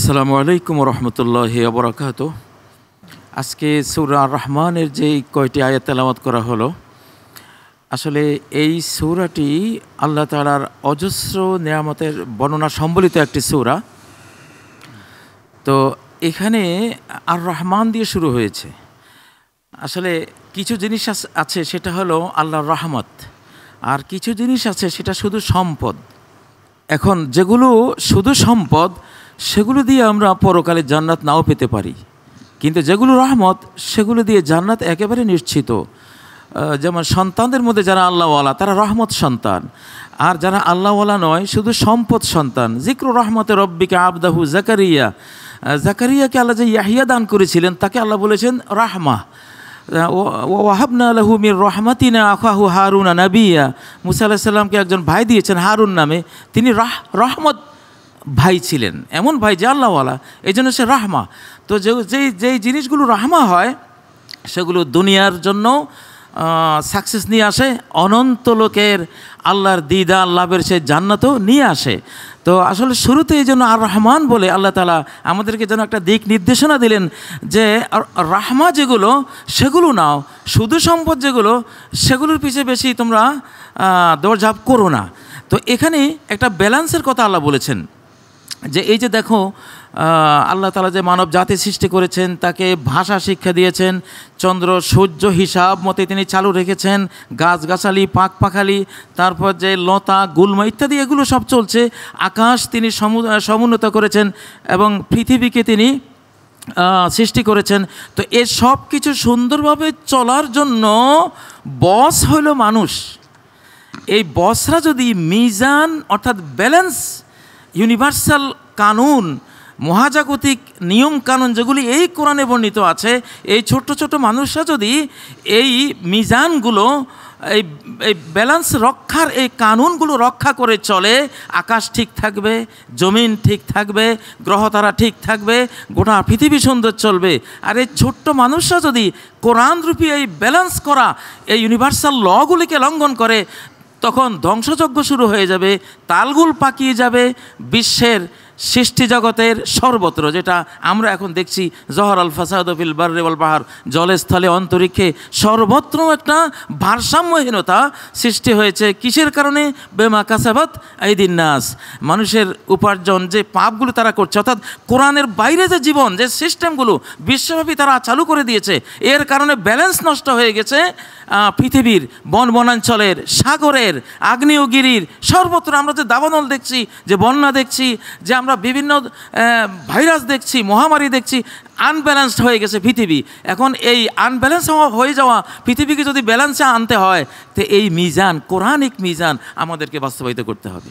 আসসালামু আলাইকুম রহমতুল্লাহি ওয়া বারাকাতুহু। আজকে সূরা রহমানের যেই কয়টি আয়াত তেলাওয়াত করা হলো, আসলে এই সূরাটি আল্লাহ তাআলার অজস্র নিয়ামতের বর্ণনা সম্বলিত একটি সূরা। তো এখানে আর রহমান দিয়ে শুরু হয়েছে। আসলে কিছু জিনিস আছে সেটা হলো আল্লাহর রহমত, আর কিছু জিনিস আছে সেটা শুধু সম্পদ। এখন যেগুলো শুধু সম্পদ সেগুলো দিয়ে আমরা পরকালে জান্নাত নাও পেতে পারি, কিন্তু যেগুলো রহমত সেগুলো দিয়ে জান্নাত একেবারে নিশ্চিত। যেমন সন্তানদের মধ্যে যারা আল্লাহওয়ালা তারা রহমত সন্তান, আর যারা আল্লাহওয়ালা নয় শুধু সম্পদ সন্তান। জিক্রু রহমতে রব্বিকা আবদাহু জাকারিয়া, জাকারিয়াকে আল্লাহ যে ইয়াহিয়া দান করেছিলেন তাকে আল্লাহ বলেছেন রাহমা। ওয়াহাবনা লাহু মির রহমাতিনা আখাহু হারুনা নাবিয়া, মুসা আলাইহিস সালামকে একজন ভাই দিয়েছেন হারুন নামে, তিনি রহমত ভাই ছিলেন, এমন ভাই যে আল্লাহওয়ালা, এই জন্য সে রাহমা। তো যেই জিনিসগুলো রাহমা হয় সেগুলো দুনিয়ার জন্য সাকসেস নিয়ে আসে, অনন্ত লোকের আল্লাহর দিদার লাভের সে জান্নাতও নিয়ে আসে। তো আসলে শুরুতে এই জন্য আর রহমান বলে আল্লাহ তাআলা আমাদেরকে যেন একটা দিক নির্দেশনা দিলেন যে রাহমা যেগুলো সেগুলো নাও, শুধু সম্পদ যেগুলো সেগুলোর পিছিয়ে বেশি তোমরা দৌড়ঝাঁপ করো না। তো এখানে একটা ব্যালেন্সের কথা আল্লাহ বলেছেন যে এই যে দেখো আল্লাহ তাআলা যে মানব জাতি সৃষ্টি করেছেন, তাকে ভাষা শিক্ষা দিয়েছেন, চন্দ্র সূর্য হিসাব মতে তিনি চালু রেখেছেন, গাছগাছালি পাক পাখালি, তারপর যে লতা গুল্ম ইত্যাদি এগুলো সব চলছে, আকাশ তিনি সমুন্নত করেছেন এবং পৃথিবীকে তিনি সৃষ্টি করেছেন। তো এ সব কিছু সুন্দরভাবে চলার জন্য বস হইল মানুষ। এই বসরা যদি মিজান অর্থাৎ ব্যালেন্স, ইউনিভার্সাল কানুন, মহাজাগতিক নিয়ম কানুন যেগুলি এই কোরআনে বর্ণিত আছে, এই ছোট ছোট মানুষরা যদি এই মিজানগুলো, এই ব্যালেন্স রক্ষার এই কানুনগুলো রক্ষা করে চলে, আকাশ ঠিক থাকবে, জমিন ঠিক থাকবে, গ্রহতারা ঠিক থাকবে, গোটা পৃথিবী সুন্দর চলবে। আর এই ছোট্ট মানুষরা যদি কোরআনরূপী এই ব্যালেন্স করা এই ইউনিভার্সাল লগুলিকে লঙ্ঘন করে, তখন ধ্বংসযজ্ঞ শুরু হয়ে যাবে, তালগুল পাকিয়ে যাবে বিশ্বের সৃষ্টি জগতের সর্বত্র। যেটা আমরা এখন দেখছি, জহর আল ফাসাদু ফিল বাররি ওয়াল বাহর, জলে স্থলে অন্তরিক্ষে সর্বত্র একটা ভারসাম্যহীনতা সৃষ্টি হয়েছে। কিসের কারণে? বেমা কাসাবাত আইদিন নাস, মানুষের উপার্জন যে পাপগুলো তারা করছে, অর্থাৎ কোরআনের বাইরে যে জীবন, যে সিস্টেমগুলো বিশ্বব্যাপী তারা চালু করে দিয়েছে, এর কারণে ব্যালেন্স নষ্ট হয়ে গেছে পৃথিবীর, বন বনাঞ্চলের, সাগরের, আগ্নেয়গিরির সর্বত্র। আমরা যে দাবানল দেখছি, যে বন্যা দেখছি, যে আমরা বিভিন্ন ভাইরাস দেখছি, মহামারী দেখছি, আনব্যালেন্সড হয়ে গেছে পৃথিবী। এখন এই আনব্যালেন্স হয়ে যাওয়া পৃথিবীকে যদি ব্যালেন্সে আনতে হয়, তো এই মিজান, কোরআনিক মিজান আমাদেরকে বাস্তবায়িত করতে হবে।